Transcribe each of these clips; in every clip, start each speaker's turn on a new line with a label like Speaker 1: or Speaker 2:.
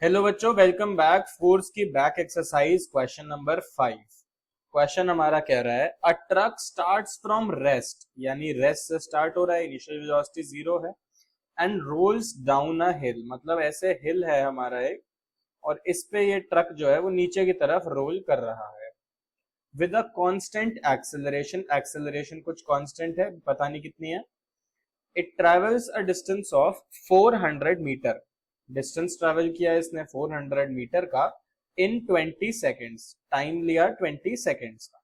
Speaker 1: Hello बच्चों, welcome back. Force की back exercise question number 5। Question हमारा कह रहा है अ ट्रक स्टार्ट्स फ्रॉम रेस्ट, यानी रेस्ट से स्टार्ट हो रहा है, इनिशियल वेलोसिटी 0 है, एंड रोल्स डाउन अ हिल, मतलब ऐसे हिल है हमारा एक, और इस पे ये ट्रक जो है वो नीचे की तरफ रोल कर रहा है with a constant acceleration. Acceleration कुछ कांस्टेंट है, पता नहीं कितनी है। It travels a distance of 400 metre. Distance travel किया है इसने 400 मीटर का इन 20 सेकेंड्स। टाइम लिया 20 सेकेंड्स का।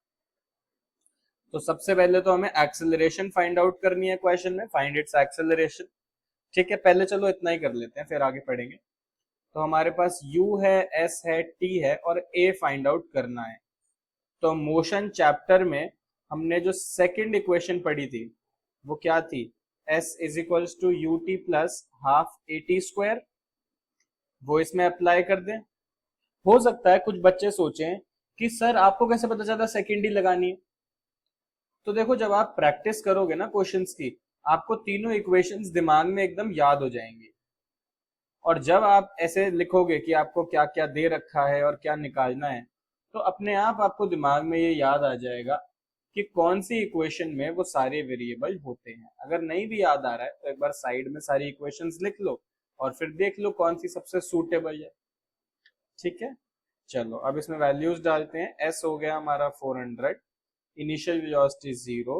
Speaker 1: तो सबसे पहले तो हमें एक्सेलरेशन फाइंड आउट करनी है क्वेश्चन में, फाइंड इट्स एक्सेलरेशन। ठीक है, पहले चलो इतना ही कर लेते हैं, फिर आगे पढ़ेंगे। तो हमारे पास u है, s है, t है और a फाइंड आउट करना है। तो मोशन चैप्टर में हमने जो सेकंड इक्वेशन पढ़ी थी वो क्या थी? s is equals to u t plus half a t square. वो इसमें अप्लाई कर दें। हो सकता है कुछ बच्चे सोचें कि सर आपको कैसे पता चला सेकेंड ही लगानी है। तो देखो, जब आप प्रैक्टिस करोगे ना क्वेश्चंस की, आपको तीनों इक्वेशंस दिमाग में एकदम याद हो जाएंगी। और जब आप ऐसे लिखोगे कि आपको क्या क्या दे रखा है और क्या निकालना है, तो अपने आप आपको दिमाग में ये याद आ जाएगा कि कौन सी इक्वेशन में वो सारे वेरिएबल होते हैं। अगर नहीं भी याद आ रहा है तो एक बार साइड में सारी इक्वेशंस लिख लो और फिर देख लो कौन सी सबसे सूटेबल है। ठीक है, चलो अब इसमें वैल्यूज डालते हैं। s हो गया हमारा 400, initial velocity 0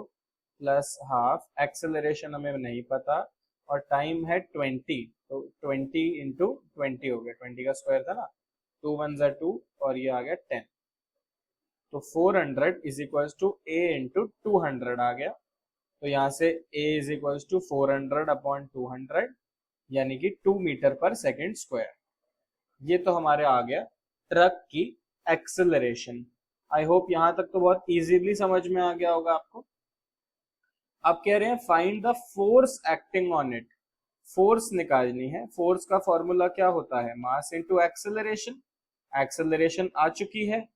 Speaker 1: plus half, acceleration हमें नहीं पता, और टाइम है 20। तो 20 इंटू 20 हो गया, 20 का स्क्वायर था ना, 2 वन जा 2 और ये आ गया 10। तो 400 is equal to a into 200 आ गया। तो यहाँ से a is equal to 400 upon 200, यानी कि 2 मीटर पर सेकेंड स्क्वायर। ये तो हमारे आ गया ट्रक की एक्सेलरेशन। आई होप यहां तक तो बहुत इजीली समझ में आ गया होगा आपको। आप कह रहे हैं find the force acting on it. Force निकालनी है। फोर्स का फॉर्मूला क्या होता है? Mass into acceleration. एक्सेलरेशन आ चुकी है।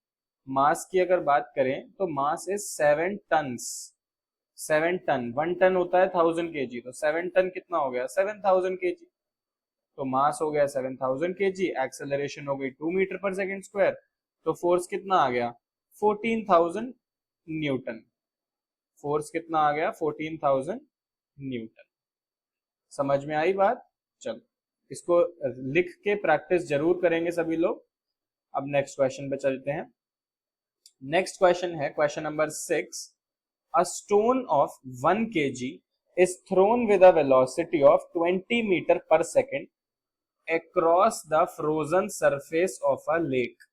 Speaker 1: मास की अगर बात करें तो mass is 7 tons. 7 ton, 1 ton होता है 1000 kg, तो 7 टन कितना हो गया? 7000 kg। तो मास हो गया 7000 kg, एक्सेलरेशन हो गई 2 मीटर पर सेकेंड स्क्वायर। तो फोर्स कितना आ गया? 14,000 न्यूटन। फोर्स कितना आ गया? 14,000 न्यूटन। समझ में आई बात? चलो, इसको लिख के प्रैक्टिस जरूर करेंगे सभी लोग। अब नेक्स्ट क्वेश्चन पे चलते हैं। नेक्स्ट क्वेश्चन है question number 6। A stone of 1 kg is thrown with a velocity of 20 metre per second across the frozen surface of a lake।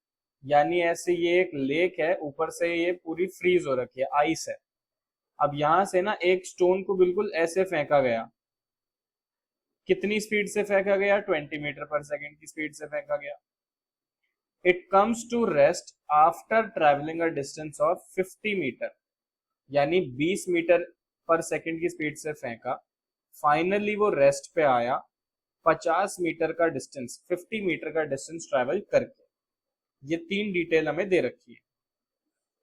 Speaker 1: यानी ऐसे ये एक लेक है, ऊपर से ये पूरी फ्रीज हो रखी है, आइस है। अब यहां से ना एक स्टोन को बिल्कुल ऐसे फेंका गया। कितनी स्पीड से फेंका गया? 20 मीटर पर सेकेंड की स्पीड से फेंका गया। It comes to rest after travelling a distance of 50 metre, यानी 20 मीटर पर सेकेंड की स्पीड से फेंका। फाइनली वो रेस्ट पे आया 50 मीटर का डिस्टेंस, 50 मीटर का डिस्टेंस ट्रेवल करके। ये तीन डिटेल हमें दे रखी है।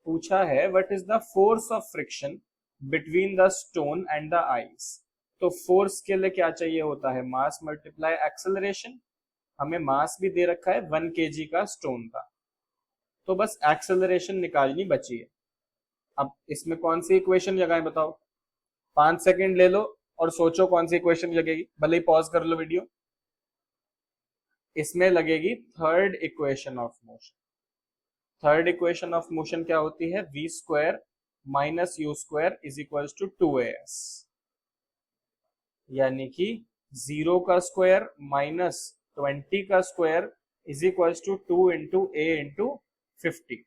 Speaker 1: पूछा है what is the force of friction between the stone and the ice. तो फोर्स के लिए क्या चाहिए होता है? मास मल्टीप्लाई एक्सेलरेशन। हमें मास भी दे रखा है 1 kg का स्टोन का, तो बस एक्सेलरेशन निकालनी बची है। अब इसमें कौन सी इक्वेशन लगाएं बताओ? 5 सेकंड ले लो और सोचो कौन सी इक्वेशन लगेगी, भले ही पॉज कर लो वीडियो। इसमें लगेगी third equation of motion. Third equation of motion क्या होती है? v square minus u square is equal to 2as, यानी कि 0 का स्क्वायर माइनस 20 का square is equal to 2 into a into 50,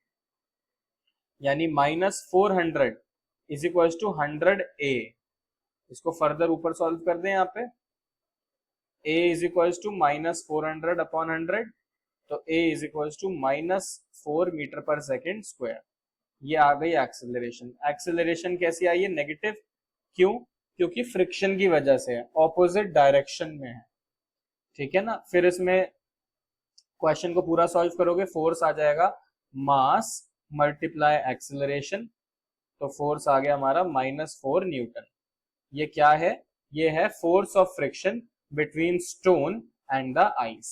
Speaker 1: यानी -400 इज इक्वल टू 100a। इसको फर्दर ऊपर सॉल्व कर दें। यहाँ पे a is equal to -400 upon 100, तो a is equal to -4 metre per second square. ये आ गई एक्सेलरेशन। एक्सेलरेशन कैसी आई है? नेगेटिव। क्यों? क्योंकि फ्रिक्शन की वजह से है, ऑपोजिट डायरेक्शन में है। ठीक है ना? फिर इसमें क्वेश्चन को पूरा सॉल्व करोगे, फोर्स आ जाएगा मास मल्टीप्लाई एक्सेलरेशन। तो फोर्स आ गया हमारा -4 न्यूटन। ये क्या है? ये है force of friction between stone and the ice.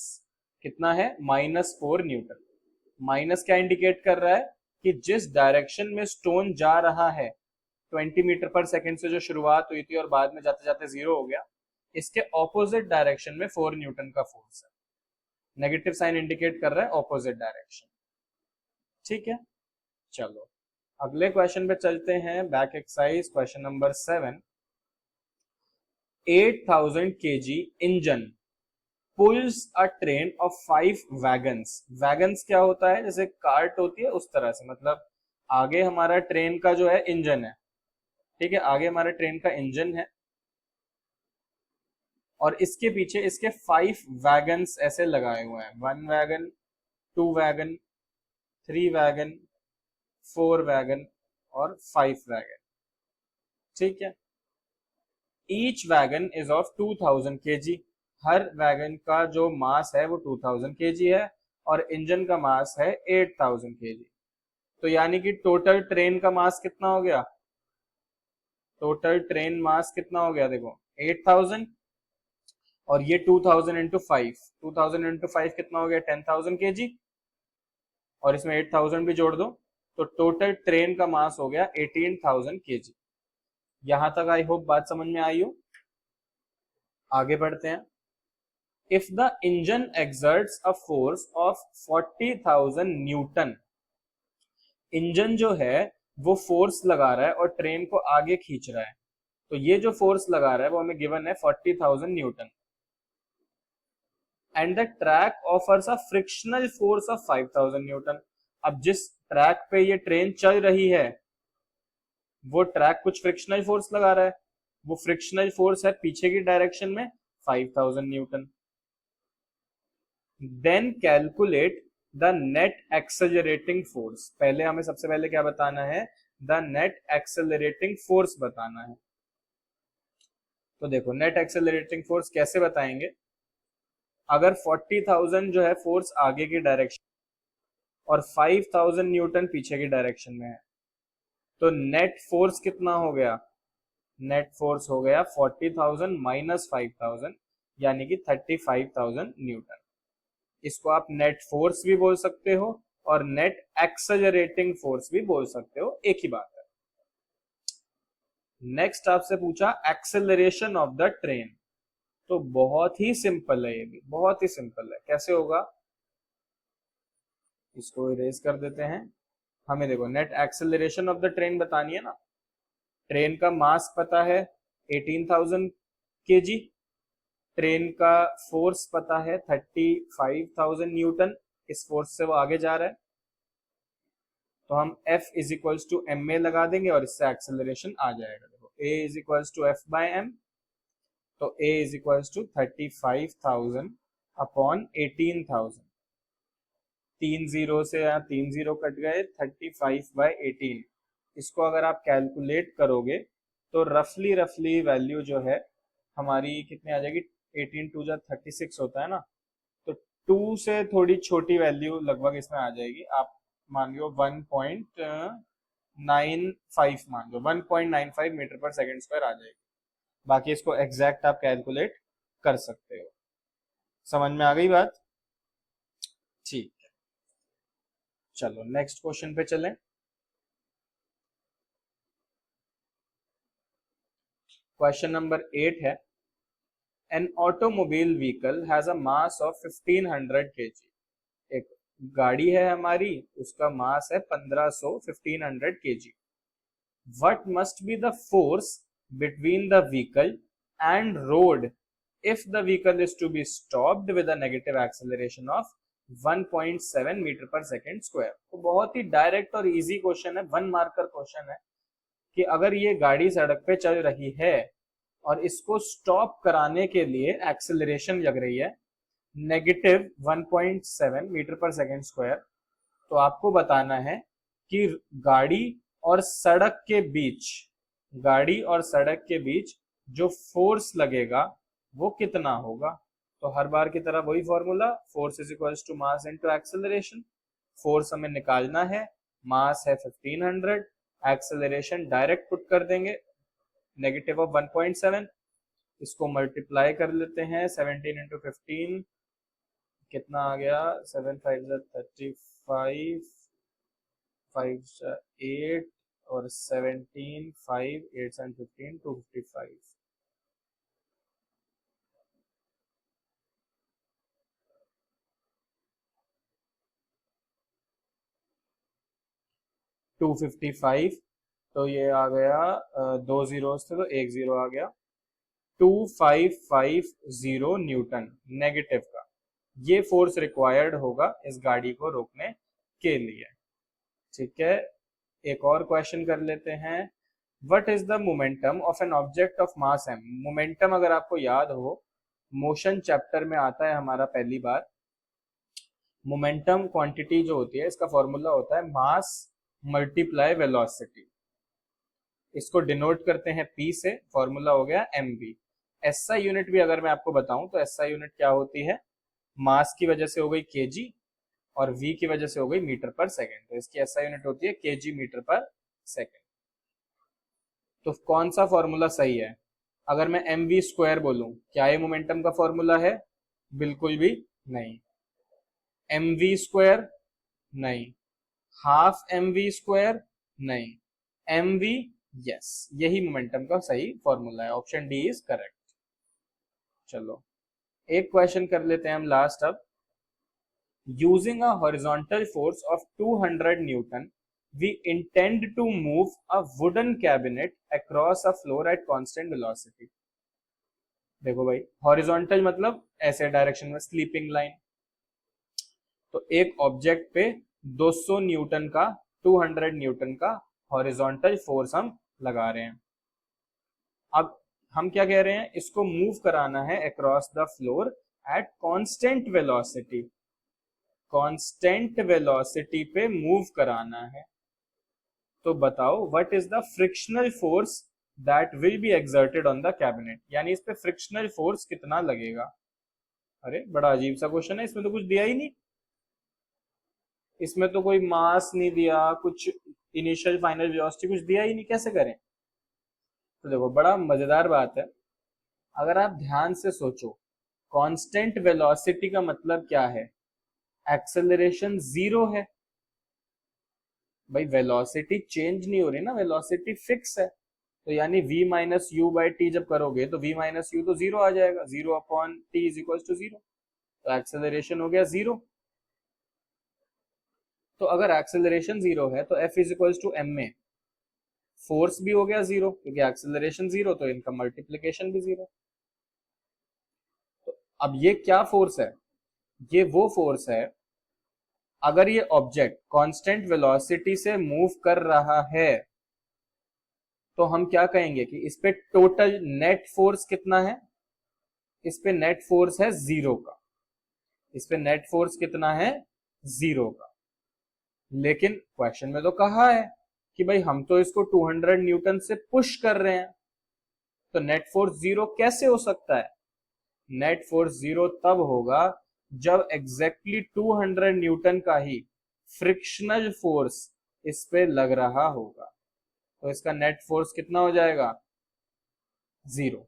Speaker 1: कितना है, -4 न्यूटन। माइनस क्या इंडिकेट कर रहा है कि जिस डायरेक्शन में स्टोन जा रहा है, 20 मीटर पर सेकंड से जो शुरुआत हुई थी और बाद में जाते जाते 0 हो गया, इसके ऑपोजिट डायरेक्शन में 4 न्यूटन का फोर्स है। नेगेटिव साइन इंडिकेट कर रहा है ऑपोजिट डायरेक्शन। ठीक है, चलो अगले क्वेश्चन पे चलते हैं। Back exercise question number 7। 8000 kg engine pools a train of 5 wagons. Wagons क्या होता है, जैसे कार्ट होती है उस तरह से, मतलब आगे हमारा ट्रेन का जो है इंजन है, ठीक है, आगे हमारे ट्रेन का इंजन है और इसके पीछे इसके 5 वैगन्स ऐसे लगाए हुए हैं। 1 वैगन, 2 वैगन, 3 वैगन, 4 वैगन और 5 वैगन। ठीक है, each wagon is of 2000 kg। Her wagon का जो मास है वो 2000 kg है और इंजन का मास है 8000 kg। तो यानी कि टोटल ट्रेन का मास कितना हो गया, टोटल ट्रेन मास कितना हो गया, देखो 8000 और ये 2000 इंटू 5, 2000 इंटू 5 कितना हो गया, 10,000 kg, और इसमें 8000 भी जोड़ दो तो टोटल ट्रेन का मास हो गया 18,000 kg। यहां तक आई होप बात समझ में आई हो। आगे बढ़ते हैं। If the engine exerts a force of 40,000 Newton, engine जो है वो फोर्स लगा रहा है और ट्रेन को आगे खींच रहा है, तो ये जो फोर्स लगा रहा है वो हमें गिवन है 40,000 Newton. And the track offers a frictional force of 5,000 Newton. अब जिस ट्रैक पे ये ट्रेन चल रही है वो ट्रैक कुछ फ्रिक्शनल फोर्स लगा रहा है, वो फ्रिक्शनल फोर्स है पीछे की डायरेक्शन में 5,000 newton. Then calculate the net accelerating force. पहले हमें सबसे पहले क्या बताना है, द नेट एक्सेलरेटिंग फोर्स बताना है। तो देखो नेट एक्सेलरेटिंग फोर्स कैसे बताएंगे, अगर 40,000 जो है फोर्स आगे की डायरेक्शन और 5,000 न्यूटन पीछे की डायरेक्शन में है, तो नेट फोर्स कितना हो गया, नेट फोर्स हो गया 40,000 माइनस 5,000 यानी कि 35,000 न्यूटन। इसको आप नेट फोर्स भी बोल सकते हो और नेट एक्सेलरेटिंग फोर्स भी बोल सकते हो, एक ही बात है। नेक्स्ट आपसे पूछा एक्सेलरेशन ऑफ द ट्रेन, तो बहुत ही सिंपल है, ये भी बहुत ही सिंपल है। कैसे होगा, इसको इरेज कर देते हैं। हमें देखो net acceleration of the train बतानी है ना, ट्रेन का मास पता है 18,000 kg, ट्रेन का फोर्स पता है 35,000 न्यूटन, इस फोर्स से वो आगे जा रहा है, तो हम F is equals to m a लगा देंगे और इससे एक्सेलरेशन आ जाएगा। देखो A is equals to f by m, तो A is equals to 35,000 upon 18,000, 3 zero से यहाँ 3 जीरो कट गए, 35 बाई 18। इसको अगर आप कैलकुलेट करोगे तो रफली रफली वैल्यू जो है हमारी कितनी आ जाएगी, 18 टू जा 36 होता है ना, तो 2 से थोड़ी छोटी वैल्यू लगभग इसमें आ जाएगी। आप मान लो 1.95 मान लो, 1.95 मीटर पर सेकंड स्क्वायर आ जाएगी। बाकी इसको एग्जैक्ट आप कैलकुलेट कर सकते हो। समझ में आ गई बात, ठीक है। चलो नेक्स्ट क्वेश्चन पे चलें। क्वेश्चन नंबर 8 है, an automobile vehicle has a mass of 1500 kg। एक गाड़ी है हमारी, उसका मास है 1500 kg। What must be the force between the vehicle and road if the vehicle is to be stopped with a negative acceleration of 1.7 metre per second square. तो बहुत ही direct और easy question है, 1 मार्कर क्वेश्चन है कि अगर ये गाड़ी सड़क पे चल रही है और इसको स्टॉप कराने के लिए एक्सेलरेशन लग रही है negative 1.7 metre per second square, तो आपको बताना है कि गाड़ी और सड़क के बीच, गाड़ी और सड़क के बीच जो फोर्स लगेगा वो कितना होगा। तो हर बार की तरह वही formula, force is equals to mass into acceleration. Force हमें निकालना है, मास है 1500, एक्सेलरेशन डायरेक्ट पुट कर देंगे नेगेटिव ऑफ 1.7, इसको मल्टीप्लाई कर लेते हैं 17 इंटू 15 कितना आ गया, 7 5 35, 5 8 और 17, 5 8 and 15, 255। 255, तो ये आ गया, दो जीरोस थे तो एक जीरो आ गया। 2550 न्यूटन नेगेटिव का ये फोर्स रिक्वायर्ड होगा इस गाड़ी को रोकने के लिए। ठीक है, एक और क्वेश्चन कर लेते हैं। What is the momentum of an object of mass m. Momentum अगर आपको याद हो, मोशन चैप्टर में आता है हमारा पहली बार। मोमेंटम क्वांटिटी जो होती है इसका फॉर्मूला होता है मास मल्टीप्लाई वेलोसिटी। इसको डिनोट करते हैं P से, फॉर्मूला हो गया mv। SI यूनिट भी अगर मैं आपको बताऊं तो SI यूनिट क्या होती है, मास की वजह से हो गई kg और v की वजह से हो गई मीटर पर सेकेंड। तो इसकी SI यूनिट होती है kg मीटर पर सेकेंड। तो कौन सा फॉर्मूला सही है? अगर मैं mv स्क्वायर बोलूं, क्या ये मोमेंटम का फॉर्मूला है? बिल्कुल भी नहीं। mv स्क्वायर नहीं, हाफ mv स्क्वायर नहीं, mv यस, यही मोमेंटम का सही फॉर्मूला है। Option D is correct. चलो एक क्वेश्चन कर लेते हैं हम लास्ट अब। Using a horizontal force of 200 newton we intend to move a wooden cabinet across a floor at constant velocity. देखो भाई, हॉरिजॉन्टल मतलब ऐसे डायरेक्शन में, स्लीपिंग लाइन। तो एक ऑब्जेक्ट पे 200 न्यूटन का, 200 न्यूटन का हॉरिजॉन्टल फोर्स हम लगा रहे हैं। अब हम क्या कह रहे हैं, इसको मूव कराना है across the floor at constant velocity. Constant velocity पे मूव कराना है। तो बताओ what is the frictional force that will be exerted on the cabinet. यानी इस पे फ्रिक्शनल फोर्स कितना लगेगा। अरे बड़ा अजीब सा क्वेश्चन है, इसमें तो कुछ दिया ही नहीं। इसमें तो कोई मास नहीं दिया, कुछ इनिशियल फाइनल वेलोसिटी कुछ दिया ही नहीं, कैसे करें? तो देखो बड़ा मजेदार बात है, अगर आप ध्यान से सोचो, कांस्टेंट वेलोसिटी का मतलब क्या है? एक्सेलरेशन जीरो है भाई, वेलोसिटी चेंज नहीं हो रही ना, वेलोसिटी फिक्स है। तो यानी v minus u by t जब करोगे तो v माइनस यू तो जीरो आ जाएगा, zero upon t is equal to zero. तो एक्सेलरेशन हो गया जीरो। तो अगर एक्सेलरेशन जीरो है तो f is equal to m में फोर्स भी हो गया जीरो, क्योंकि एक्सेलरेशन जीरो तो इनका मल्टीप्लीकेशन भी जीरो। तो अब ये क्या फोर्स है? ये वो फोर्स है, अगर ये ऑब्जेक्ट कांस्टेंट वेलोसिटी से मूव कर रहा है तो हम क्या कहेंगे कि इस पे टोटल नेट फोर्स कितना है? इस पे नेट फोर्स है जीरो का। इस पे नेट फोर्स कितना है? जीरो का। लेकिन क्वेश्चन में तो कहा है कि भाई हम तो इसको 200 न्यूटन से पुश कर रहे हैं, तो नेट फोर्स जीरो कैसे हो सकता है? नेट फोर्स जीरो तब होगा जब एग्जैक्टली 200 न्यूटन का ही फ्रिक्शनल फोर्स इस पे लग रहा होगा। तो इसका नेट फोर्स कितना हो जाएगा? जीरो।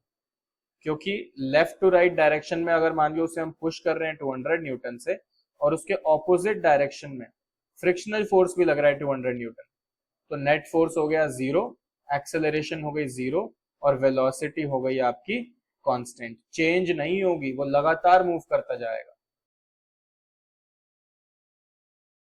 Speaker 1: क्योंकि लेफ्ट टू राइट डायरेक्शन में अगर मान लो उसे हम पुश कर रहे हैं 200 न्यूटन से, और उसके ऑपोजिट डायरेक्शन में फ्रिक्शनल फोर्स भी लग रहा है 200 न्यूटन, तो नेट फोर्स हो गया जीरो, एक्सेलरेशन हो गई जीरो, और वेलोसिटी हो गई आपकी कांस्टेंट, चेंज नहीं होगी, वो लगातार मूव करता जाएगा।